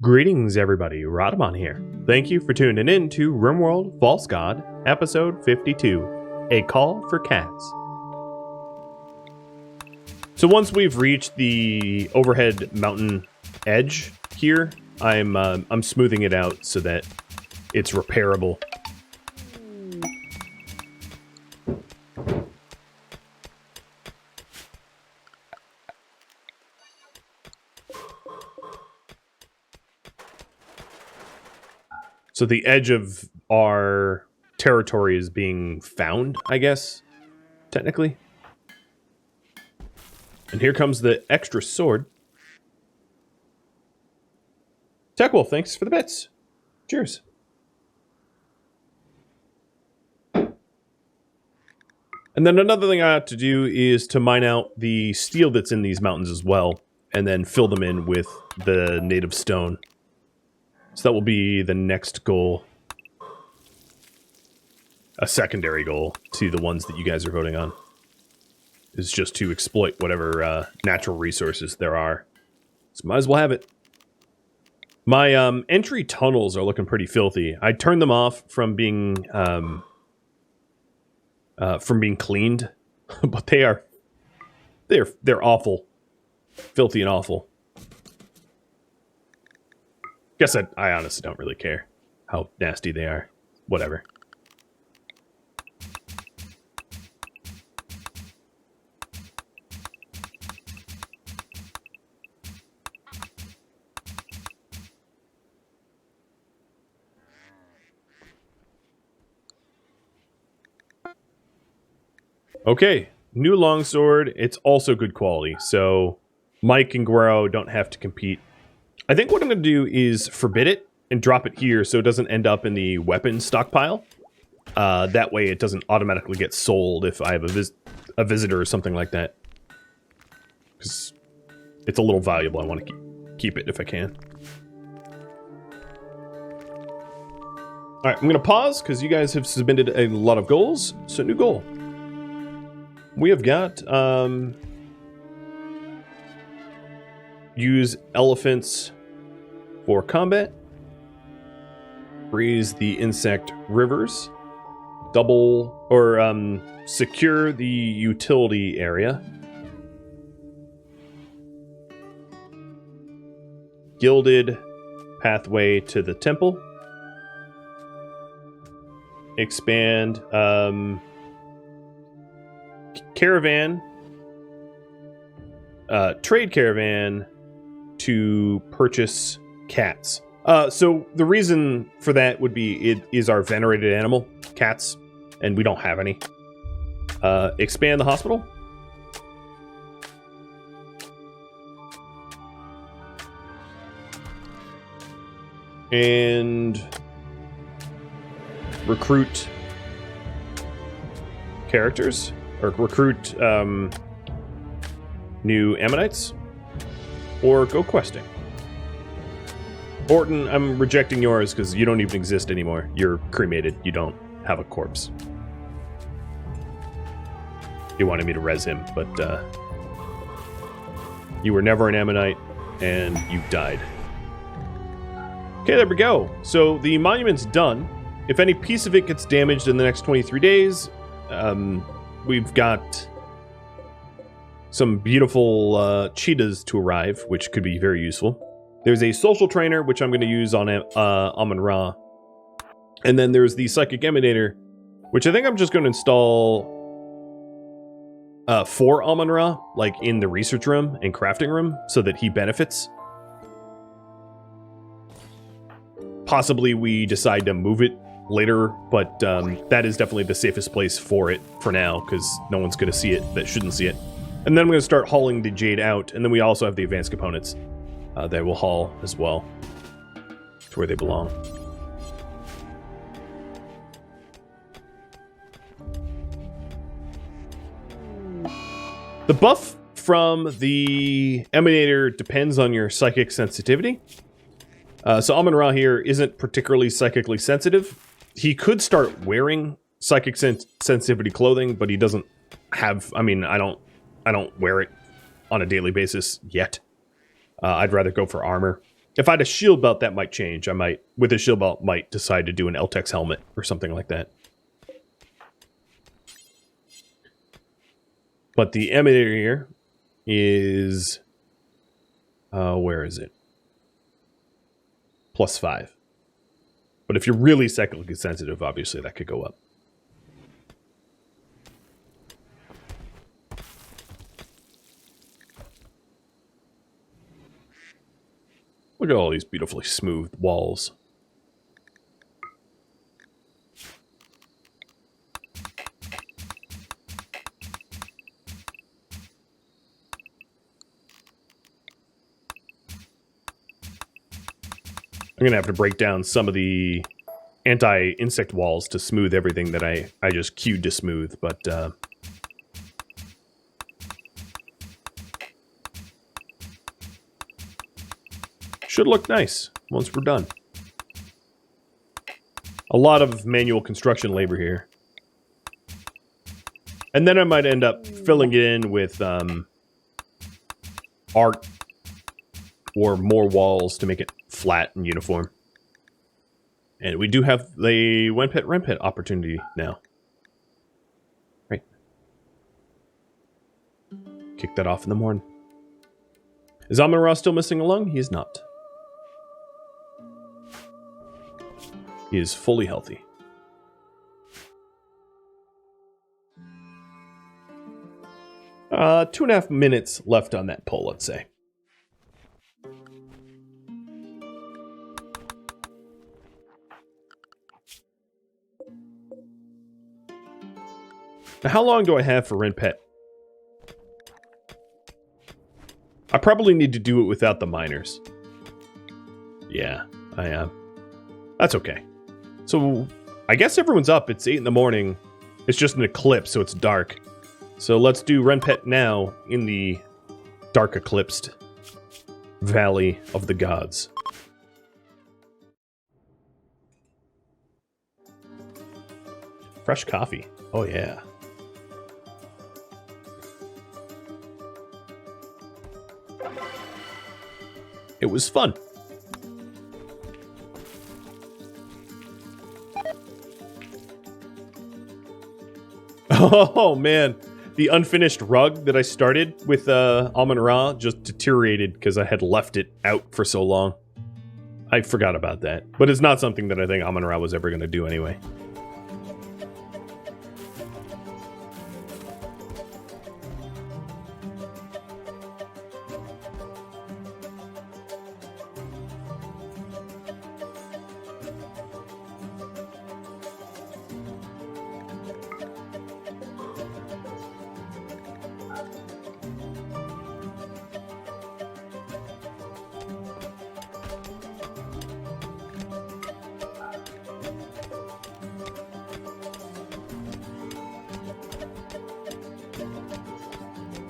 Greetings, everybody. Rhadamant here. Thank you for tuning in to RimWorld False God, episode 52, A Call for Cats. So once we've reached the overhead mountain edge here, I'm smoothing it out so that it's repairable. So the edge of our territory is being found, I guess, technically. And here comes the extra sword. Techwolf, thanks for the bits. Cheers. And then another thing I have to do is to mine out the steel that's in these mountains as well, and then fill them in with the native stone. So that will be the next goal. A secondary goal to the ones that you guys are voting on. Is just to exploit whatever natural resources there are. So might as well have it. My entry tunnels are looking pretty filthy. I turned them off from being cleaned, but they're awful. Filthy and awful. Guess I honestly don't really care how nasty they are. Whatever. Okay, new longsword. It's also good quality, so Mike and Guerrero don't have to compete. I think what I'm going to do is forbid it and drop it here so it doesn't end up in the weapon stockpile. That way it doesn't automatically get sold if I have a visitor or something like that. Because it's a little valuable. I want to keep it if I can. Alright, I'm going to pause because you guys have submitted a lot of goals. So new goal. We have got... use elephants for combat. Freeze the insect rivers. Secure the utility area. Gilded pathway to the temple. Expand caravan. Trade caravan to purchase cats. So the reason for that would be it is our venerated animal, cats, and we don't have any. Expand the hospital. And recruit characters, or recruit new Ammonites. Or go questing. Orton, I'm rejecting yours because you don't even exist anymore. You're cremated. You don't have a corpse. You wanted me to res him, but you were never an Ammonite, and you died. Okay, there we go. So the monument's done. If any piece of it gets damaged in the next 23 days, we've got some beautiful cheetahs to arrive, which could be very useful. There's a social trainer, which I'm going to use on Amun-Ra. And then there's the psychic emanator, which I think I'm just going to install for Amun-Ra, like in the research room and crafting room, so that he benefits. Possibly we decide to move it later, but that is definitely the safest place for it for now, because no one's going to see it that shouldn't see it. And then we're going to start hauling the jade out, and then we also have the advanced components that we'll haul as well to where they belong. The buff from the emanator depends on your psychic sensitivity. So Amun-Ra here isn't particularly psychically sensitive. He could start wearing psychic sensitivity clothing, but he doesn't have... I mean, I don't wear it on a daily basis yet. I'd rather go for armor. If I had a shield belt, that might change. I might, with a shield belt, might decide to do an LTEX helmet or something like that. But the emulator here is... where is it? +5. But if you're really cyclically sensitive, obviously that could go up. Look at all these beautifully smooth walls. I'm gonna have to break down some of the anti-insect walls to smooth everything that I just queued to smooth, but should look nice once we're done. A lot of manual construction labor here. And then I might end up filling it in with art or more walls to make it flat and uniform. And we do have the Rempet opportunity now. Right. Kick that off in the morning. Is Amon-Ra still missing a lung? He is not. He is fully healthy. Uh, 2.5 minutes left on that poll, let's say. Now, how long do I have for Rempet? I probably need to do it without the miners. Yeah, I am. That's okay. So, I guess everyone's up. It's 8 in the morning. It's just an eclipse, so it's dark. So let's do Rempet now in the dark eclipsed Valley of the Gods. Fresh coffee. Oh, yeah. It was fun. Oh, man. The unfinished rug that I started with Amon-Ra just deteriorated because I had left it out for so long. I forgot about that. But it's not something that I think Amon-Ra was ever going to do anyway.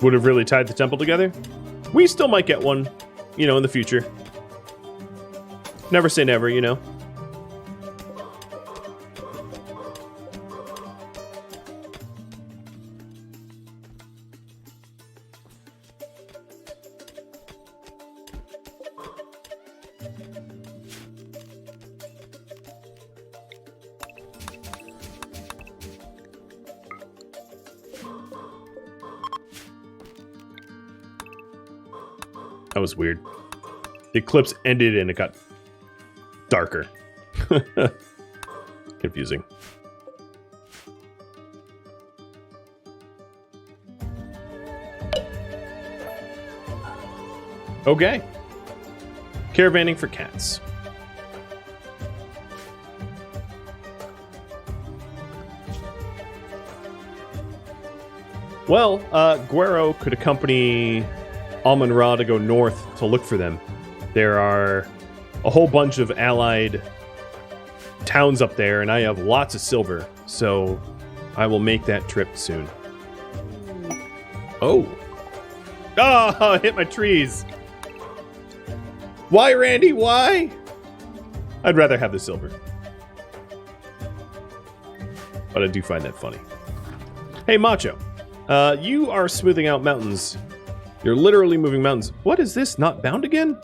Would have really tied the temple together. We still might get one, you know, in the future. Never say never, you know. That was weird. The eclipse ended and it got darker. Confusing. Okay. Caravanning for cats. Well, Guero could accompany Amon-Ra to go north to look for them. There are a whole bunch of allied towns up there, and I have lots of silver, so I will make that trip soon. Oh. Oh, I hit my trees. Why, Randy? Why? I'd rather have the silver. But I do find that funny. Hey, Macho. You are smoothing out mountains. You're literally moving mountains. What is this? Not bound again?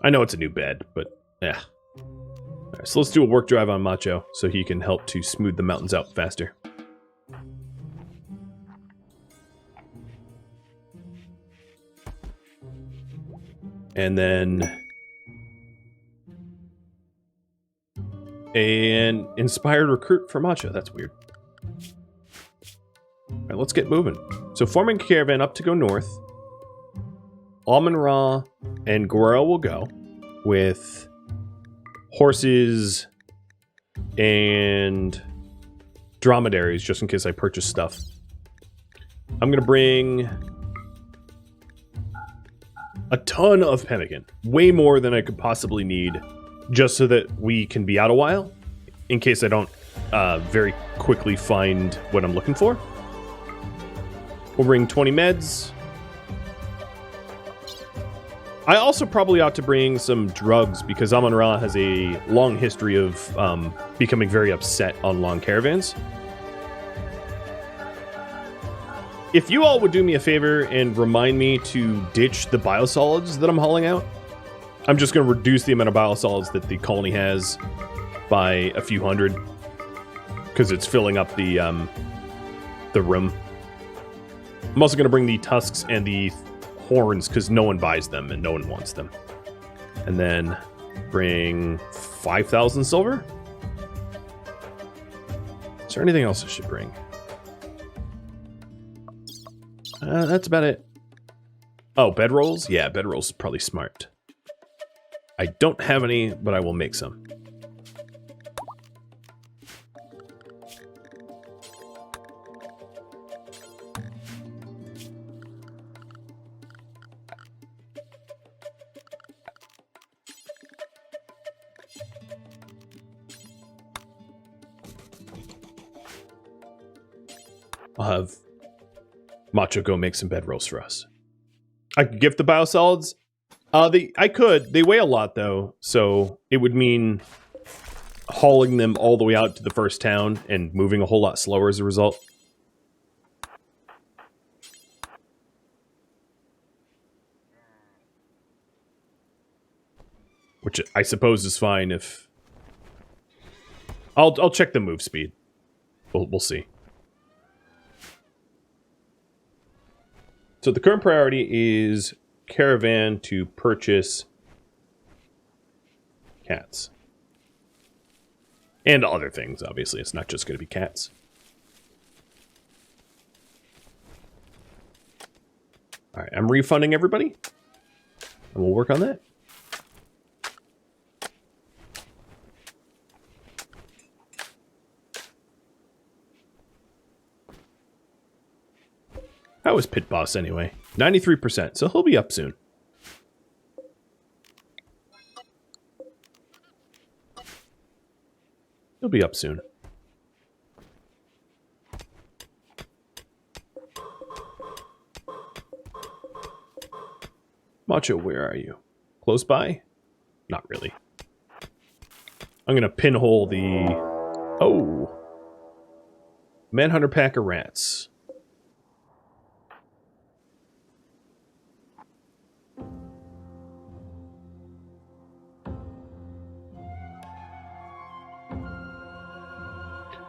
I know it's a new bed, but yeah. Alright, so let's do a work drive on Macho so he can help to smooth the mountains out faster. And then an inspired recruit for Macho. That's weird. Alright, let's get moving. So forming a caravan up to go north. Amon-Ra and Gorel will go with horses and dromedaries, just in case I purchase stuff. I'm going to bring a ton of pemmican. Way more than I could possibly need, just so that we can be out a while, in case I don't very quickly find what I'm looking for. We'll bring 20 meds. I also probably ought to bring some drugs, because Amon-Ra has a long history of becoming very upset on long caravans. If you all would do me a favor and remind me to ditch the biosolids that I'm hauling out, I'm just going to reduce the amount of biosolids that the colony has by a few hundred, because it's filling up the room. I'm also going to bring the tusks and the horns, because no one buys them and no one wants them. And then bring 5,000 silver. Is there anything else I should bring? That's about it. Oh, bedrolls? Yeah, bedrolls is probably smart. I don't have any, but I will make some. I'll have Macho go make some bedrolls for us. I could gift the biosolids. I could. They weigh a lot, though, so it would mean hauling them all the way out to the first town and moving a whole lot slower as a result. Which I suppose is fine if... I'll check the move speed. We'll see. So the current priority is Caravan to purchase cats. And other things, obviously. It's not just going to be cats. Alright, I'm refunding everybody. And we'll work on that. How was Pit Boss anyway? 93%, so he'll be up soon. He'll be up soon. Macho, where are you? Close by? Not really. I'm gonna pinhole the... Oh! Manhunter pack of rats.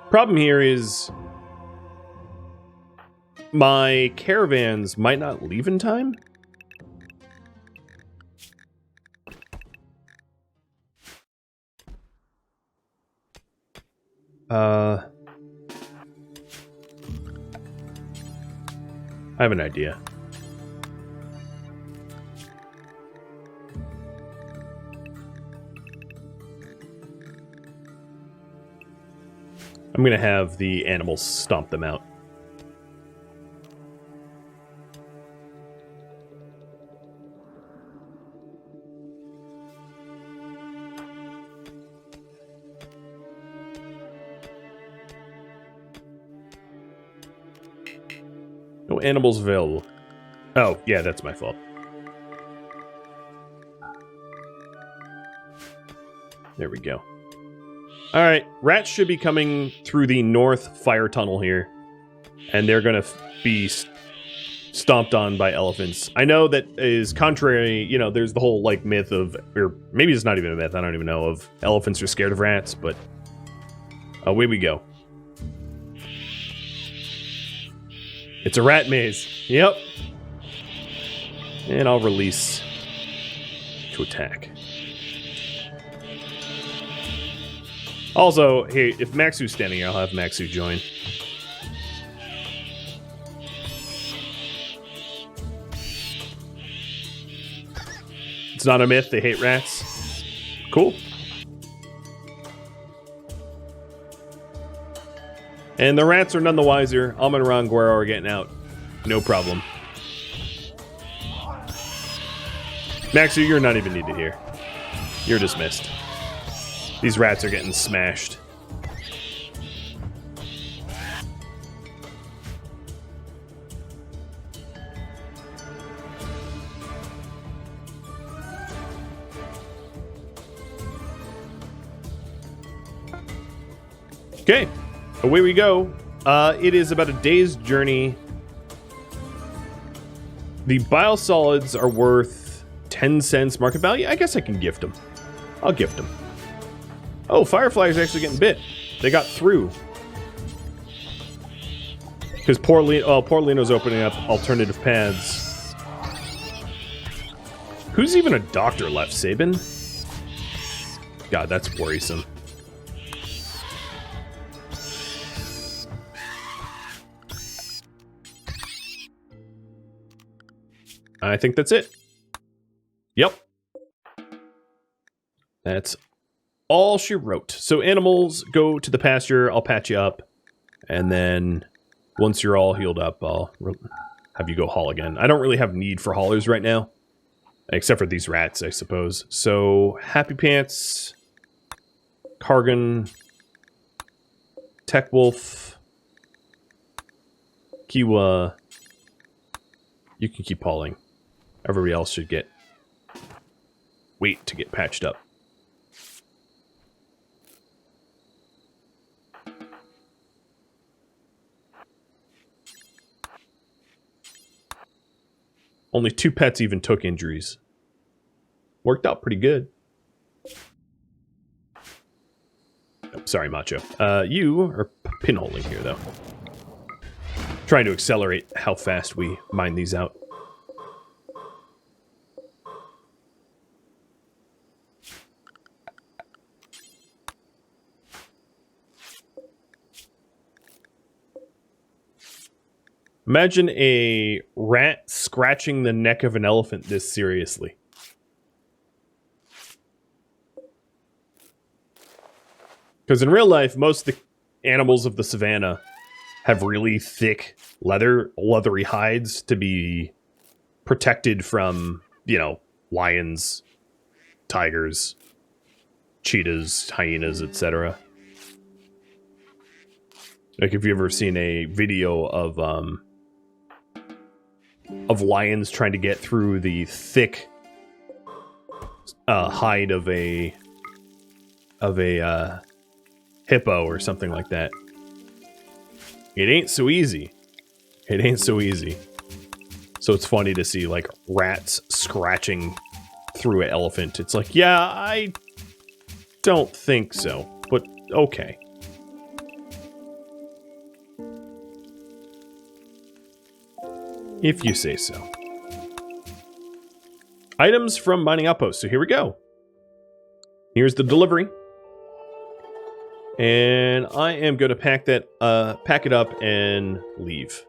Problem here is my caravans might not leave in time. I have an idea. I'm gonna have the animals stomp them out. No animals available. Oh, yeah, that's my fault. There we go. Alright, rats should be coming through the north fire tunnel here. And they're going to be stomped on by elephants. I know that is contrary, you know, there's the whole, like, myth of, or maybe it's not even a myth, I don't even know, of elephants are scared of rats, but away we go. It's a rat maze. Yep. And I'll release to attack. Also, hey, if Maxu's standing here, I'll have Maxu join. It's not a myth, they hate rats. Cool. And the rats are none the wiser. Almond and Ranguero are getting out. No problem. Maxu, you're not even needed here. You're dismissed. These rats are getting smashed. Okay, away we go. It is about a day's journey. The biosolids are worth 10 cents market value. I guess I can gift them. I'll gift them. Oh, Firefly is actually getting bit. They got through. Because poor Lino's opening up alternative paths. Who's even a doctor left, Sabin? God, that's worrisome. I think that's it. Yep. That's all she wrote. So animals, go to the pasture. I'll patch you up. And then once you're all healed up, I'll have you go haul again. I don't really have need for haulers right now. Except for these rats, I suppose. So, Happy Pants, Kargan, Tech Wolf, Kiwa. You can keep hauling. Everybody else should wait to get patched up. Only 2 pets even took injuries. Worked out pretty good. Oh, sorry, Macho. You are pinholing here, though. Trying to accelerate how fast we mine these out. Imagine a rat scratching the neck of an elephant this seriously. Because in real life, most of the animals of the savannah have really thick leathery hides to be protected from, you know, lions, tigers, cheetahs, hyenas, etc. Like if you've ever seen a video of lions trying to get through the thick hide of a hippo or something like that. It ain't so easy. It ain't so easy. So it's funny to see like rats scratching through an elephant. It's like, yeah, I don't think so, but okay. If you say so. Items from mining outposts. So here we go. Here's the delivery. And I am going to pack it up and leave. So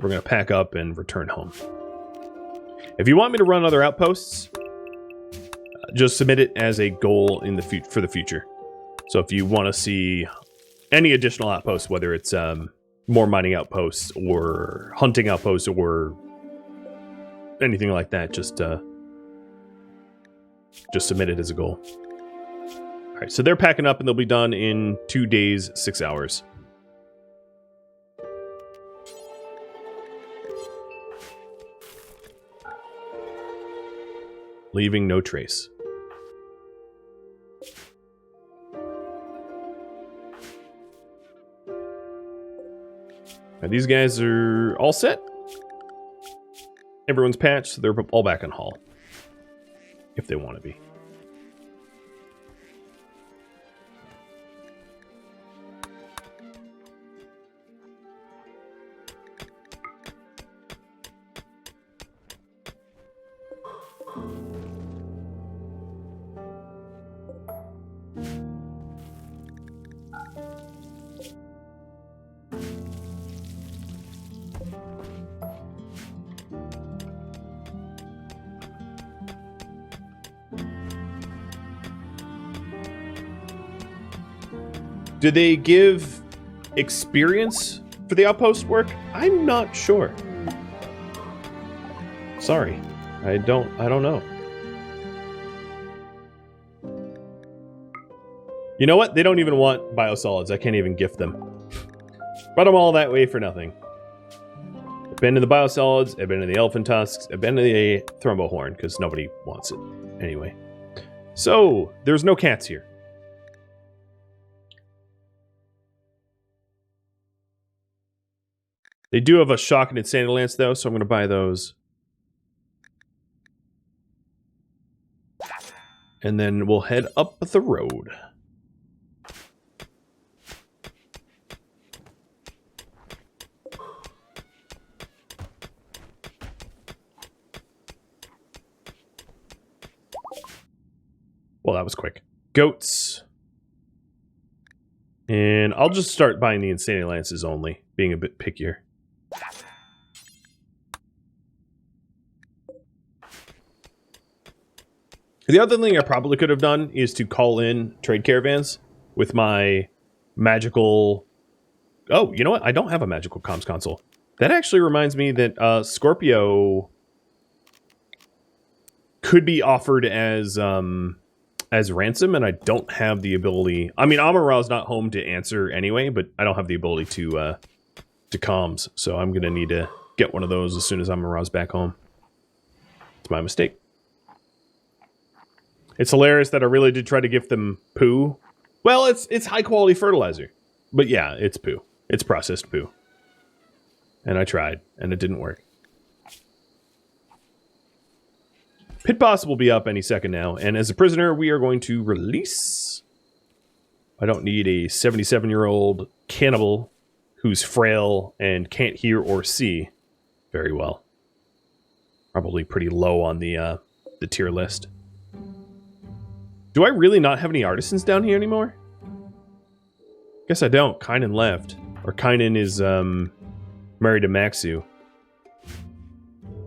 we're going to pack up and return home. If you want me to run other outposts, just submit it as a goal in the for the future. So if you want to see any additional outposts, whether it's more mining outposts or hunting outposts or anything like that, just submit it as a goal. All right, so they're packing up and they'll be done in 2 days, 6 hours. Leaving no trace. Now, these guys are all set. Everyone's patched, so they're all back on Hall. If they want to be. Do they give experience for the outpost work? I'm not sure. Sorry. I don't know. You know what? They don't even want biosolids. I can't even gift them. Brought them all that way for nothing. I've been in the biosolids, I've been in the elephant tusks, I've been in the thrombohorn, because nobody wants it. Anyway. So, there's no cats here. They do have a shock and insanity lance, though, so I'm going to buy those. And then we'll head up the road. Well, that was quick. Goats. And I'll just start buying the insanity lances only, being a bit pickier. The other thing I probably could have done is to call in trade caravans with my magical... Oh, you know what? I don't have a magical comms console. That actually reminds me that Scorpio could be offered as ransom, and I don't have the ability... I mean, Amon-Ra's not home to answer anyway, but I don't have the ability to comms, so I'm going to need to get one of those as soon as Amon-Ra's back home. It's my mistake. It's hilarious that I really did try to gift them poo. Well, it's high-quality fertilizer. But yeah, it's poo. It's processed poo. And I tried, and it didn't work. Pit Boss will be up any second now, and as a prisoner, we are going to release... I don't need a 77-year-old cannibal who's frail and can't hear or see very well. Probably pretty low on the tier list. Do I really not have any artisans down here anymore? Guess I don't. Kynan left. Or Kynan is married to Maxu.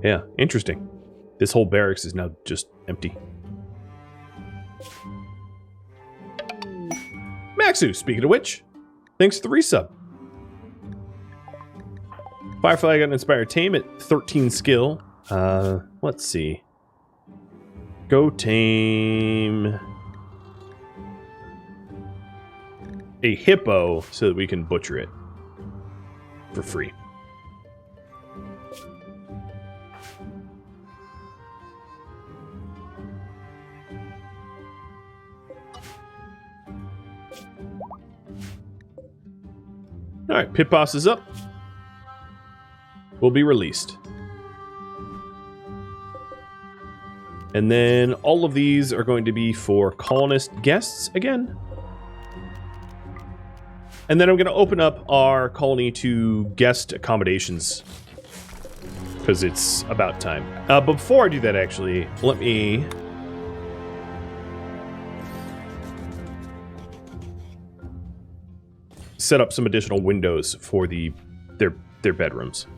Yeah, interesting. This whole barracks is now just empty. Maxu, speaking of which, thanks for the resub. Firefly got an Inspired Tame at 13 skill. Let's see. Go tame a hippo so that we can butcher it for free. Alright, Pit Boss is up. Will be released. And then all of these are going to be for colonist guests again. And then I'm going to open up our colony to guest accommodations. Because it's about time. But before I do that, actually, let me... set up some additional windows for their bedrooms.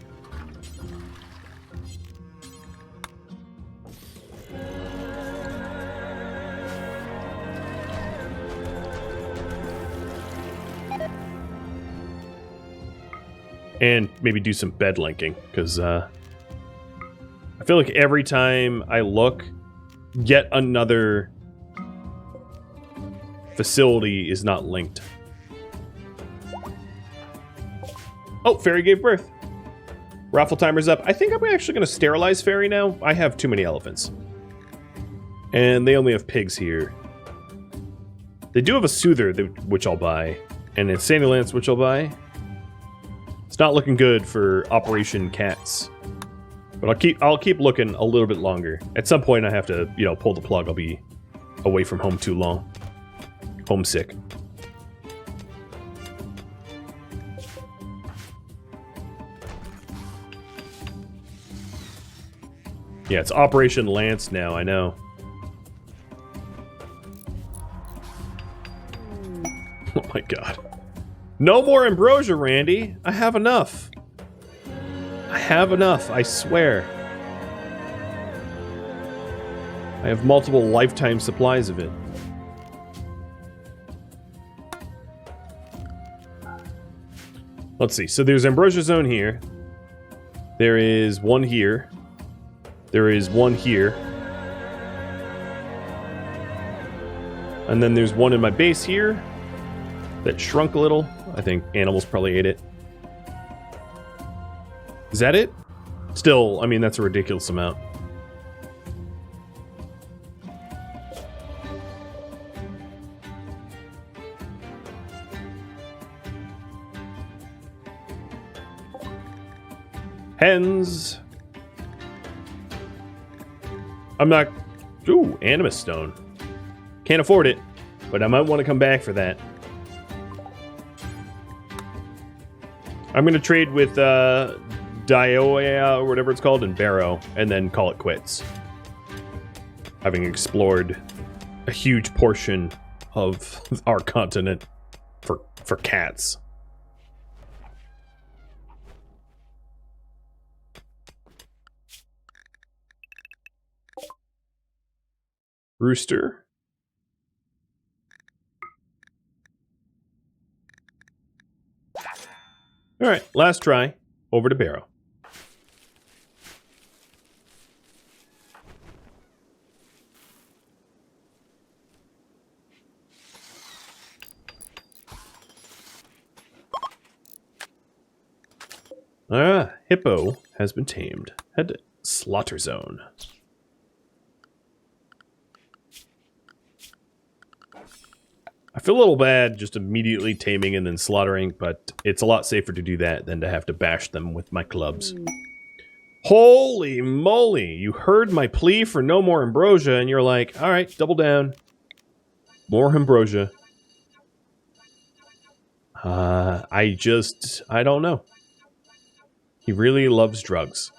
And maybe do some bed linking, because I feel like every time I look, yet another facility is not linked. Oh, Fairy gave birth. Raffle timer's up. I think I'm actually going to sterilize Fairy now. I have too many elephants. And they only have pigs here. They do have a Soother, which I'll buy. And a Sandy Lance, which I'll buy. It's not looking good for Operation Cats. But I'll keep looking a little bit longer. At some point I have to, you know, pull the plug. I'll be away from home too long. Homesick. Yeah, it's Operation Lance now, I know. Oh my god. No more ambrosia, Randy. I have enough. I have enough, I swear. I have multiple lifetime supplies of it. Let's see. So there's ambrosia zone here. There is one here. There is one here. And then there's one in my base here that shrunk a little. I think animals probably ate it. Is that it? Still, I mean, that's a ridiculous amount. Hens. I'm not... Ooh, Animus Stone. Can't afford it, but I might want to come back for that. I'm going to trade with Dioa, or whatever it's called, and Barrow, and then call it quits. Having explored a huge portion of our continent for cats. Rooster. Alright, last try. Over to Barrow. Ah, hippo has been tamed. Head to slaughter zone. I feel a little bad just immediately taming and then slaughtering, but it's a lot safer to do that than to have to bash them with my clubs. Holy moly! You heard my plea for no more ambrosia, and you're like, alright, double down. More ambrosia. I don't know. He really loves drugs.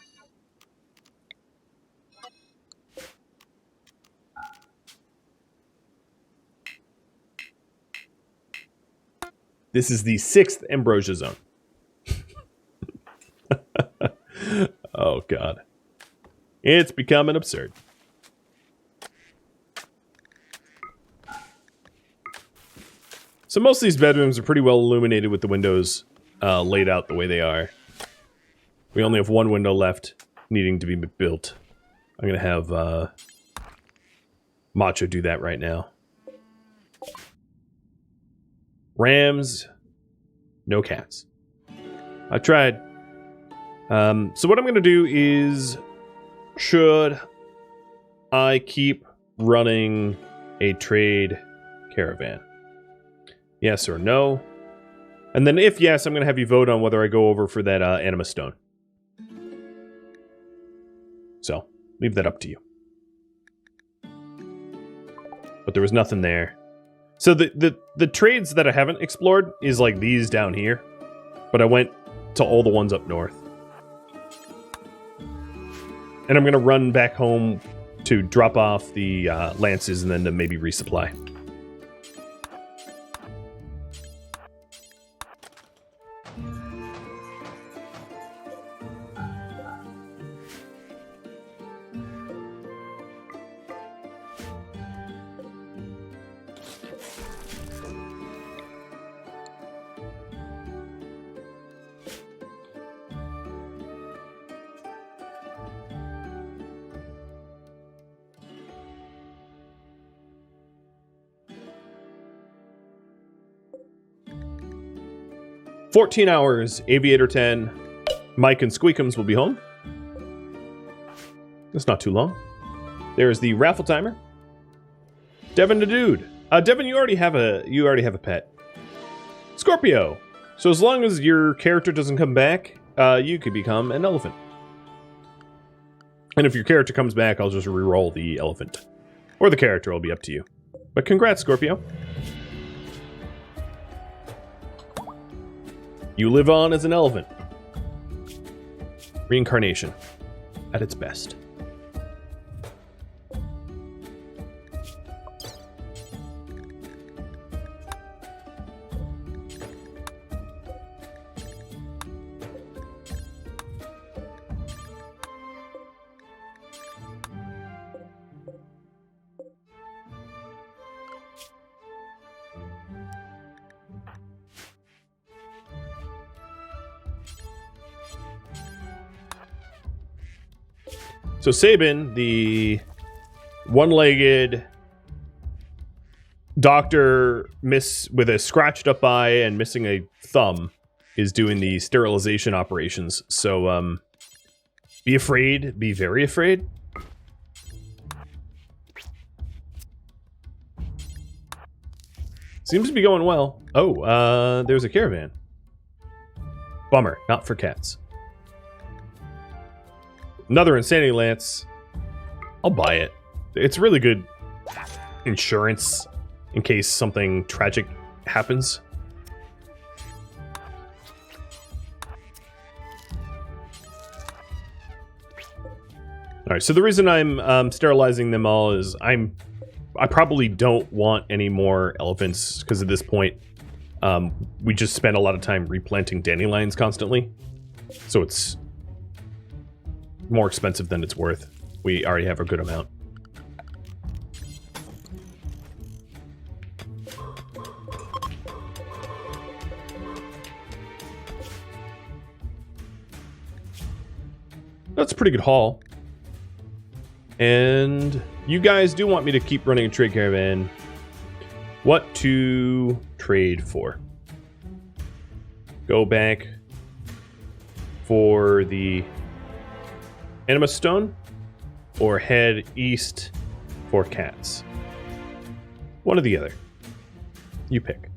This is the 6th ambrosia zone. Oh, God. It's becoming absurd. So most of these bedrooms are pretty well illuminated with the windows laid out the way they are. We only have one window left needing to be built. I'm going to have Macho do that right now. Rams, no cats. I tried. So what I'm going to do is, should I keep running a trade caravan? Yes or no? And then if yes, I'm going to have you vote on whether I go over for that Animus Stone. So, leave that up to you. But there was nothing there. So the trades that I haven't explored is like these down here. But I went to all the ones up north. And I'm going to run back home to drop off the lances and then to maybe resupply. "14 hours, Aviator 10. Mike and Squeakums will be home." That's not too long. There's the raffle timer. Devin the dude. Devin, you already have a pet. Scorpio. So as long as your character doesn't come back, you could become an elephant. And if your character comes back, I'll just re-roll the elephant. Or the character, will be up to you. But congrats, Scorpio. You live on as an elephant. Reincarnation. At its best. So Sabin, the one-legged doctor with a scratched up eye and missing a thumb, is doing the sterilization operations. So be afraid, be very afraid. Seems to be going well. Oh, there's a caravan. Bummer, not for cats. Another Insanity Lance. I'll buy it. It's really good insurance in case something tragic happens. Alright, so the reason I'm sterilizing them all is I probably don't want any more elephants, because at this point, we just spend a lot of time replanting dandelions constantly. So it's more expensive than it's worth. We already have a good amount. That's a pretty good haul. And you guys do want me to keep running a trade caravan. What to trade for? Go back for the Anima Stone, or head east for cats. One or the other. You pick.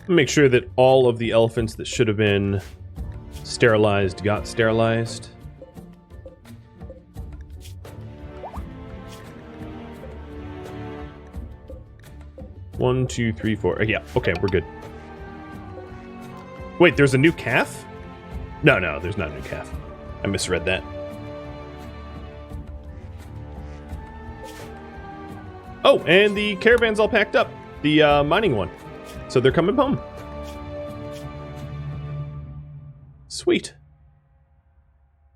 Make sure that all of the elephants that should have been sterilized got sterilized. One, two, three, four. Yeah, okay, we're good. Wait, there's a new calf? No, there's not a new calf. I misread that. Oh, and the caravan's all packed up. The mining one. So they're coming home. Sweet.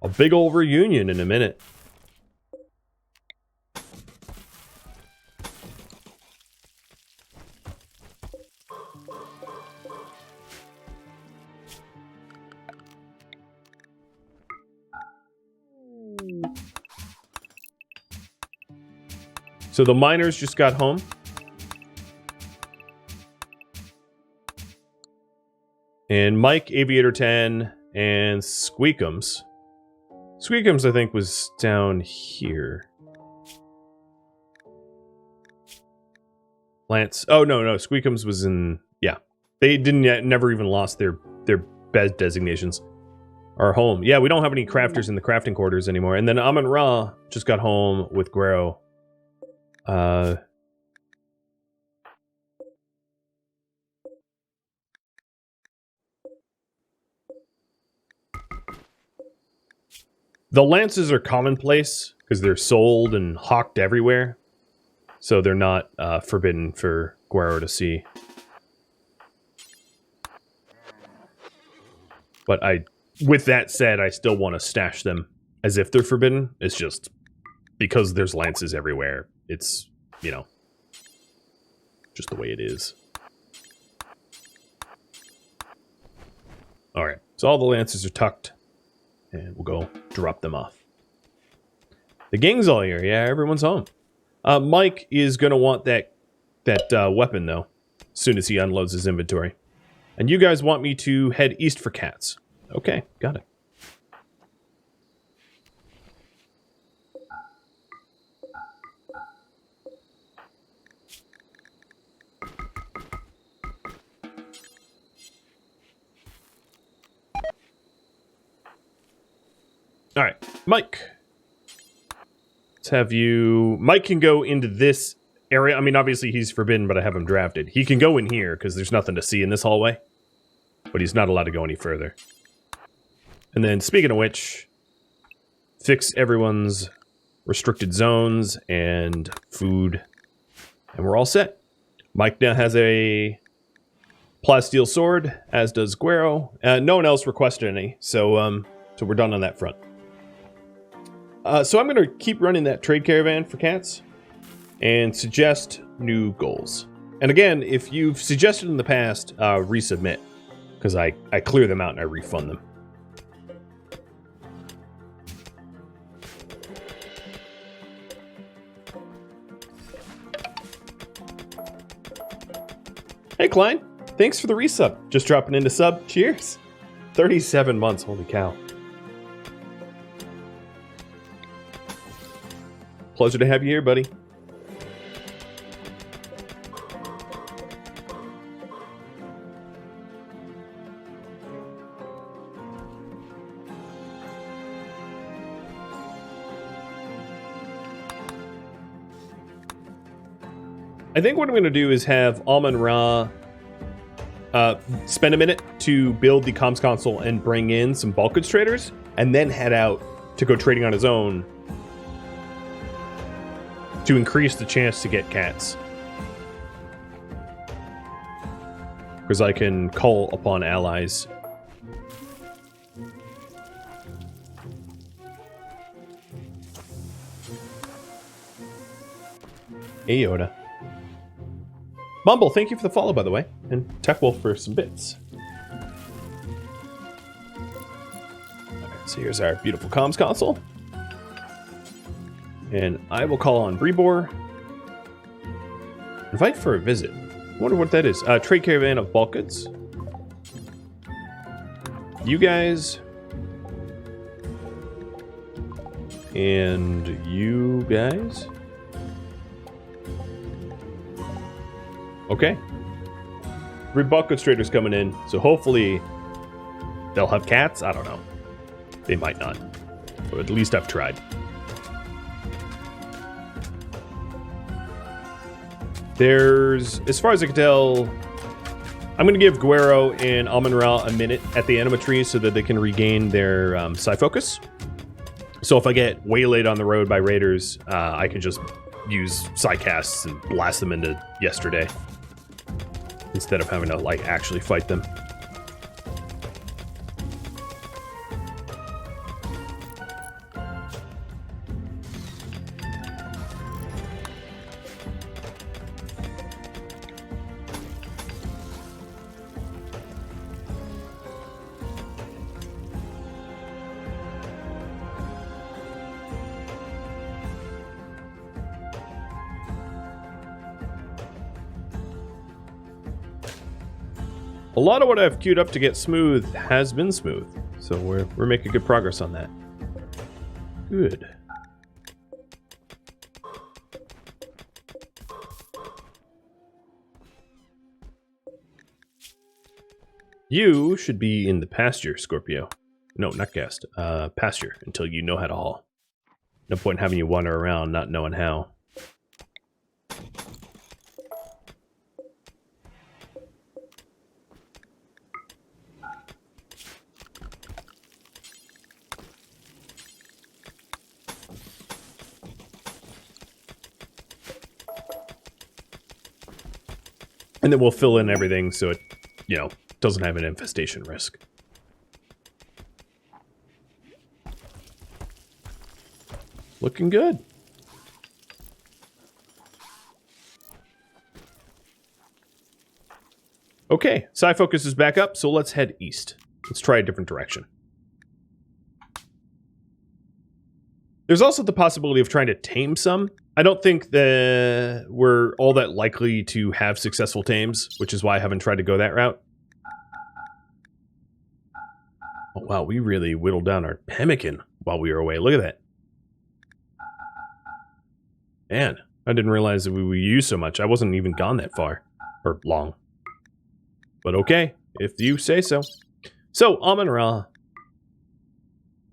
A big old reunion in a minute. So the miners just got home. And Mike, Aviator 10, and Squeakums. Squeakums, I think, was down here. Lance. Oh, no. Squeakums was in... Yeah. They never even lost their bed designations. Our home. Yeah, we don't have any crafters in the crafting quarters anymore. And then Amon Ra just got home with Guero. The lances are commonplace because they're sold and hawked everywhere. So they're not forbidden for Guero to see. But with that said, I still want to stash them as if they're forbidden. It's just because there's lances everywhere. It's, you know, just the way it is. All right, so all the lances are tucked. And we'll go drop them off. The gang's all here. Yeah, everyone's home. Mike is going to want that weapon, though, as soon as he unloads his inventory. And you guys want me to head east for cats. Okay, got it. All right, Mike. Let's have you... Mike can go into this area. I mean, obviously he's forbidden, but I have him drafted. He can go in here because there's nothing to see in this hallway. But he's not allowed to go any further. And then, speaking of which, fix everyone's restricted zones and food. And we're all set. Mike now has a plasteel sword, as does Guero. No one else requested any, so we're done on that front. So I'm going to keep running that trade caravan for cats and suggest new goals. And again, if you've suggested in the past, resubmit, because I clear them out and I refund them. Hey Klein, thanks for the resub. Just dropping into sub. Cheers. 37 months, holy cow. Pleasure to have you here, buddy. I think what I'm going to do is have Amon-Ra spend a minute to build the comms console and bring in some bulk goods traders, and then head out to go trading on his own to increase the chance to get cats. Because I can call upon allies. Hey Yoda. Mumble, thank you for the follow, by the way. And Techwolf for some bits. Alright, so here's our beautiful comms console. And I will call on Brebor. Invite for a visit. I wonder what that is. Trade caravan of bulk goods. You guys. And you guys. Okay. 3 bulk goods traders coming in, so hopefully they'll have cats. I don't know. They might not. But at least I've tried. There's, as far as I can tell, I'm going to give Guero and Amon-Ra a minute at the animatree so that they can regain their psi focus. So if I get waylaid on the road by raiders, I can just use psi casts and blast them into yesterday instead of having to like actually fight them. A lot of what I've queued up to get smooth has been smooth, so we're making good progress on that. Good. You should be in the pasture, Scorpio. No, not guest. Pasture, until you know how to haul. No point in having you wander around not knowing how. And then we'll fill in everything so it, you know, doesn't have an infestation risk. Looking good. Okay, psi focus is back up, so let's head east. Let's try a different direction. There's also the possibility of trying to tame some. I don't think that we're all that likely to have successful tames, which is why I haven't tried to go that route. Oh, wow, we really whittled down our pemmican while we were away. Look at that. Man, I didn't realize that we used so much. I wasn't even gone that far. Or long. But okay, if you say so. So, Amun-Ra.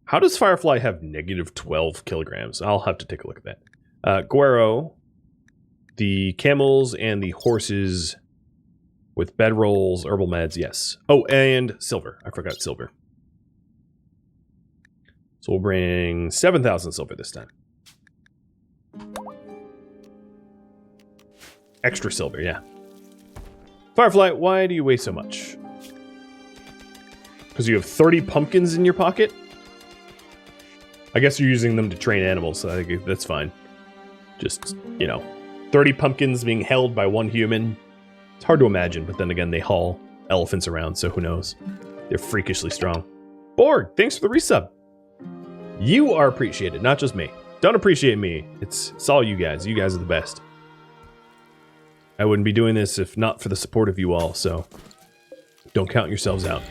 How does Firefly have negative 12 kilograms? I'll have to take a look at that. Guero. The camels and the horses with bedrolls, herbal meds, yes. Oh, and silver. I forgot silver. So we'll bring 7,000 silver this time. Extra silver, yeah. Firefly, why do you weigh so much? Because you have 30 pumpkins in your pocket? I guess you're using them to train animals, so I think that's fine. Just, you know, 30 pumpkins being held by one human. It's hard to imagine, but then again, they haul elephants around, so who knows? They're freakishly strong. Borg, thanks for the resub. You are appreciated, not just me. Don't appreciate me. It's all you guys. You guys are the best. I wouldn't be doing this if not for the support of you all, so don't count yourselves out.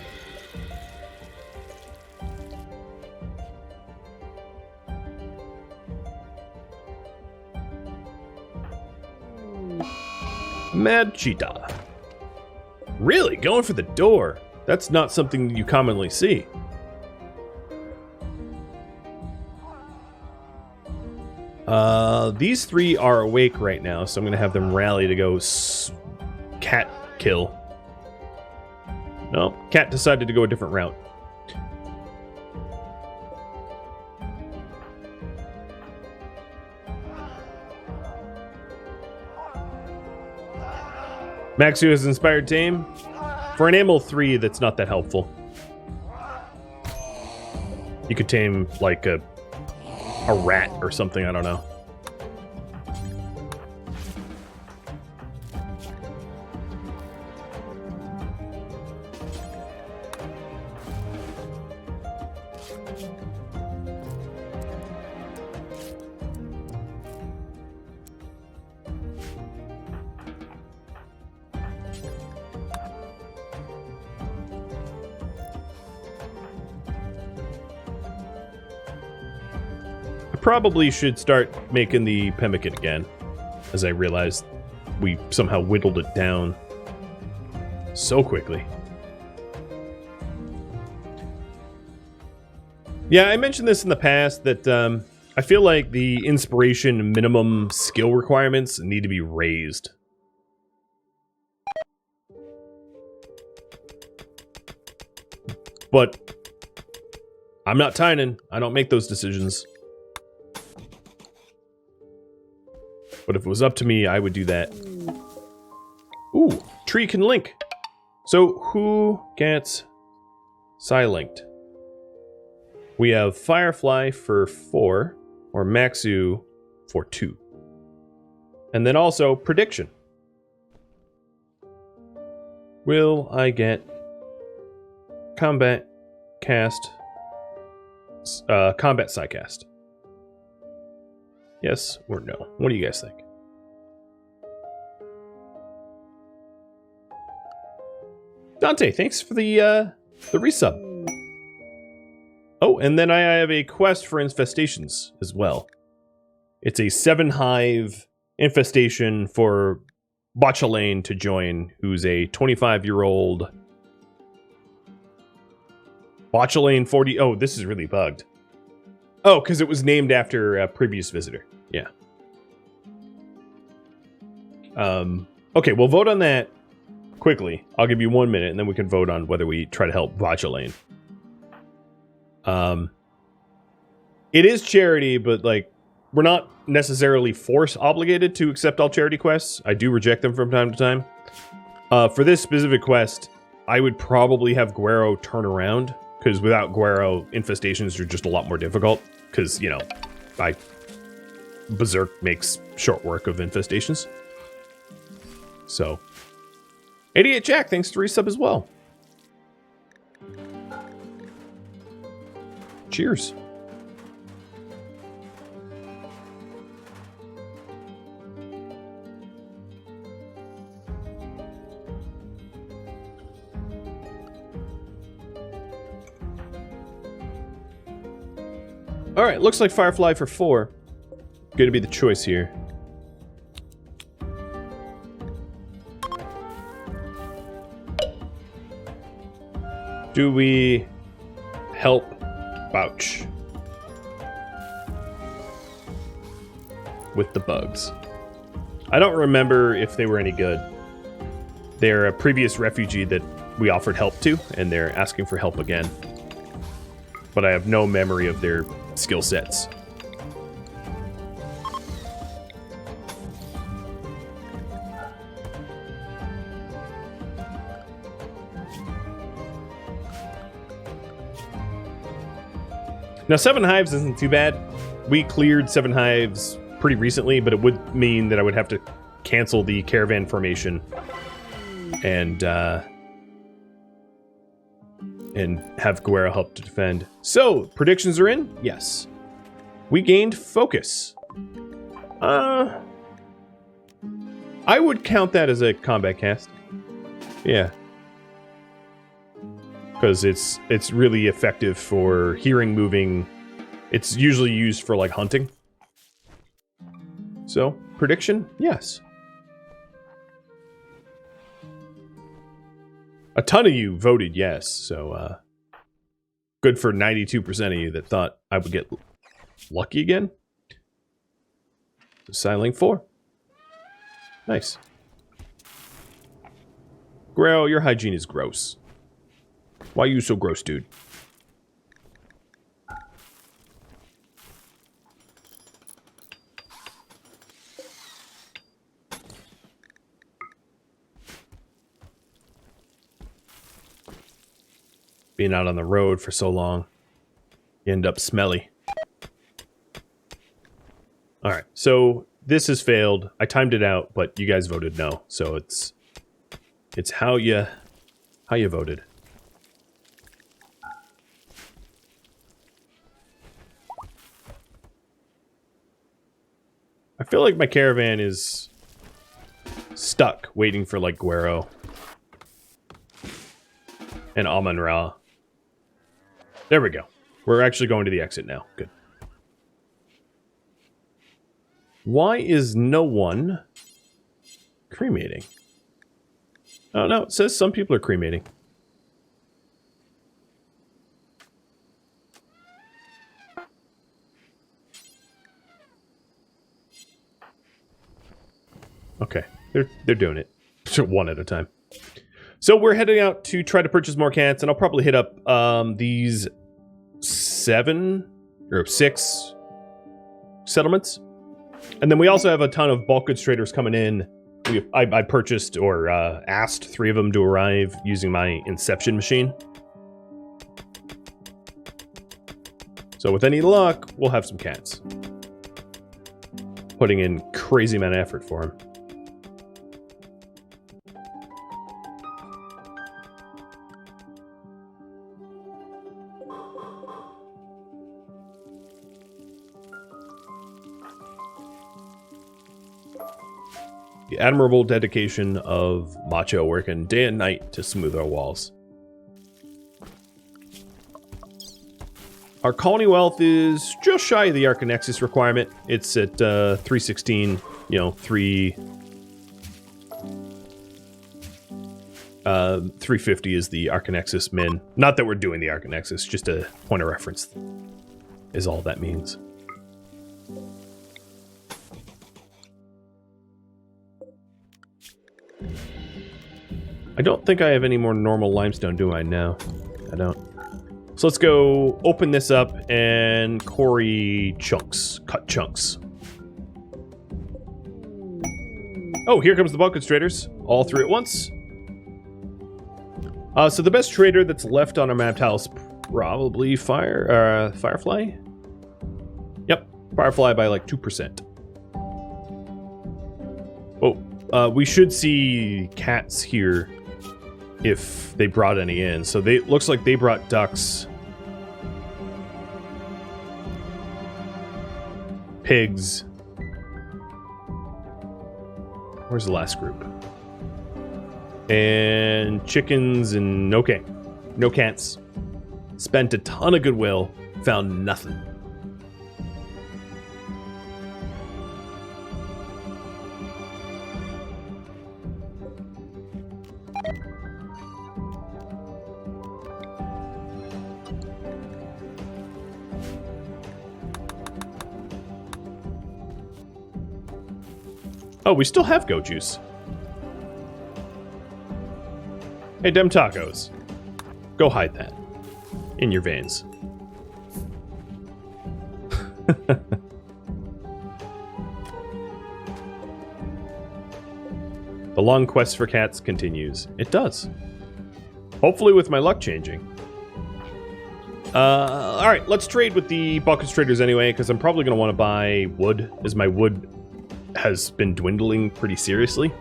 Mad Cheetah. Really? Going for the door? That's not something you commonly see. These three are awake right now, so I'm going to have them rally to go cat kill. No, cat decided to go a different route. Maxu has inspired tame. For an animal 3, that's not that helpful. You could tame, like, a rat or something, I don't know. Probably should start making the pemmican again, as I realized we somehow whittled it down so quickly. Yeah, I mentioned this in the past that I feel like the inspiration minimum skill requirements need to be raised. But I'm not Tynan. I don't make those decisions. But if it was up to me, I would do that. Ooh, tree can link. So who gets Psy-linked? We have Firefly for 4, or Maxu for 2. And then also prediction. Will I get combat cast, combat Psycast? Yes or no? What do you guys think? Dante, thanks for the resub. Oh, and then I have a quest for infestations as well. It's a 7-hive infestation for Botchalane to join, who's a 25-year-old Botchalane 40. Oh, this is really bugged. Oh, because it was named after a previous visitor. Yeah. Okay, we'll vote on that quickly. I'll give you 1 minute, and then we can vote on whether we try to help Botchalane. It is charity, but, like, we're not necessarily force obligated to accept all charity quests. I do reject them from time to time. For this specific quest, I would probably have Guero turn around, because without Guero, infestations are just a lot more difficult. Because, you know, Berserk makes short work of infestations. So, 88 Jack, thanks to resub as well. Cheers. Alright, looks like Firefly for 4. Going to be the choice here. Do we help Bouch with the bugs? I don't remember if they were any good. They're a previous refugee that we offered help to, and they're asking for help again. But I have no memory of their skill sets. Now, 7 hives isn't too bad. We cleared 7 hives pretty recently, but it would mean that I would have to cancel the caravan formation and have Guerrero help to defend. So, predictions are in? Yes. We gained focus. I would count that as a combat cast. Yeah. Because it's really effective for hearing moving. It's usually used for, like, hunting. So, prediction? Yes. A ton of you voted yes, so good for 92% of you that thought I would get lucky again. Silent 4. Nice. Guerrero, your hygiene is gross. Why are you so gross, dude? Being out on the road for so long, you end up smelly. Alright, so this has failed. I timed it out, but you guys voted no. So it's how you voted. I feel like my caravan is stuck waiting for, like, Guerrero and Amon-Ra. There we go. We're actually going to the exit now. Good. Why is no one cremating? Oh, no. It says some people are cremating. Okay. They're doing it. One at a time. So we're heading out to try to purchase more cats, and I'll probably hit up these 7 or 6 settlements. And then we also have a ton of bulk goods traders coming in. I purchased or asked 3 of them to arrive using my Inception machine. So with any luck, we'll have some cats. Putting in crazy amount of effort for them. The admirable dedication of Macho working day and night to smooth our walls. Our colony wealth is just shy of the Arcanexus requirement. It's at 316, you know, 350 is the Arcanexus min. Not that we're doing the Arcanexus, just a point of reference is all that means. I don't think I have any more normal limestone, do I? No, I don't. So let's go open this up and quarry chunks, cut chunks. Oh, here comes the bulk goods traders, all 3 at once. So the best trader that's left on our map tile is probably Firefly. Yep, Firefly by like 2%. Oh, we should see cats here if they brought any in. So they looks like they brought ducks, pigs. Where's the last group? And chickens and no cats. Spent a ton of goodwill, found nothing. Oh, we still have goat juice. Hey, dem tacos. Go hide that in your veins. The long quest for cats continues. It does. Hopefully with my luck changing. Alright, let's trade with the buckets traders anyway, because I'm probably going to want to buy wood, as my wood has been dwindling pretty seriously.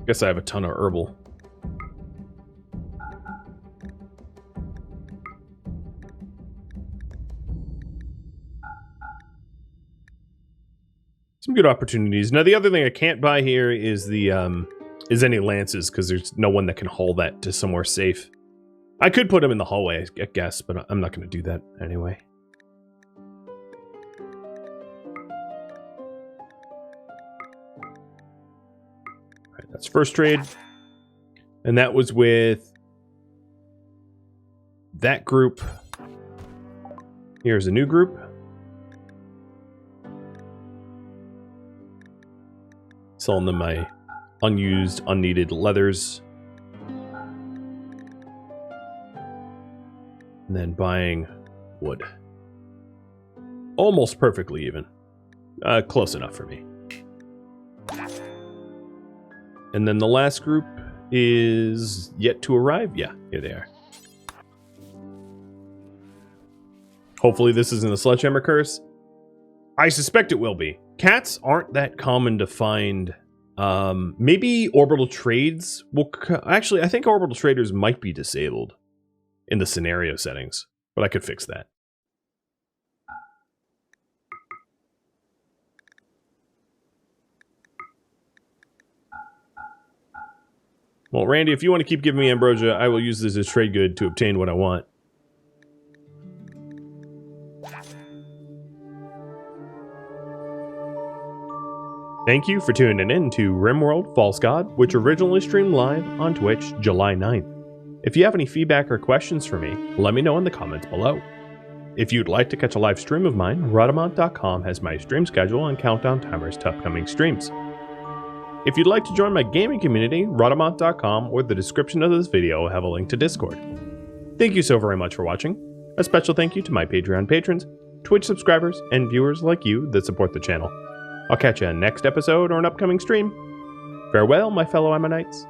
Guess I have a ton of herbal. Some good opportunities. Now, the other thing I can't buy here is the is any lances, because there's no one that can haul that to somewhere safe. I could put them in the hallway, I guess, but I'm not going to do that anyway. All right, that's first trade. And that was with that group. Here's a new group. Selling them my unused, unneeded leathers. And then buying wood. Almost perfectly even. Close enough for me. And then the last group is yet to arrive. Yeah, here they are. Hopefully this isn't a sledgehammer curse. I suspect it will be. Cats aren't that common to find. Maybe orbital trades will... Actually, I think orbital traders might be disabled in the scenario settings, but I could fix that. Well, Randy, if you want to keep giving me ambrosia, I will use this as trade good to obtain what I want. Thank you for tuning in to RimWorld False God, which originally streamed live on Twitch July 9th. If you have any feedback or questions for me, let me know in the comments below. If you'd like to catch a live stream of mine, Rhadamant.com has my stream schedule and countdown timers to upcoming streams. If you'd like to join my gaming community, Rhadamant.com or the description of this video will have a link to Discord. Thank you so very much for watching. A special thank you to my Patreon patrons, Twitch subscribers, and viewers like you that support the channel. I'll catch you in next episode or an upcoming stream. Farewell, my fellow Ammonites.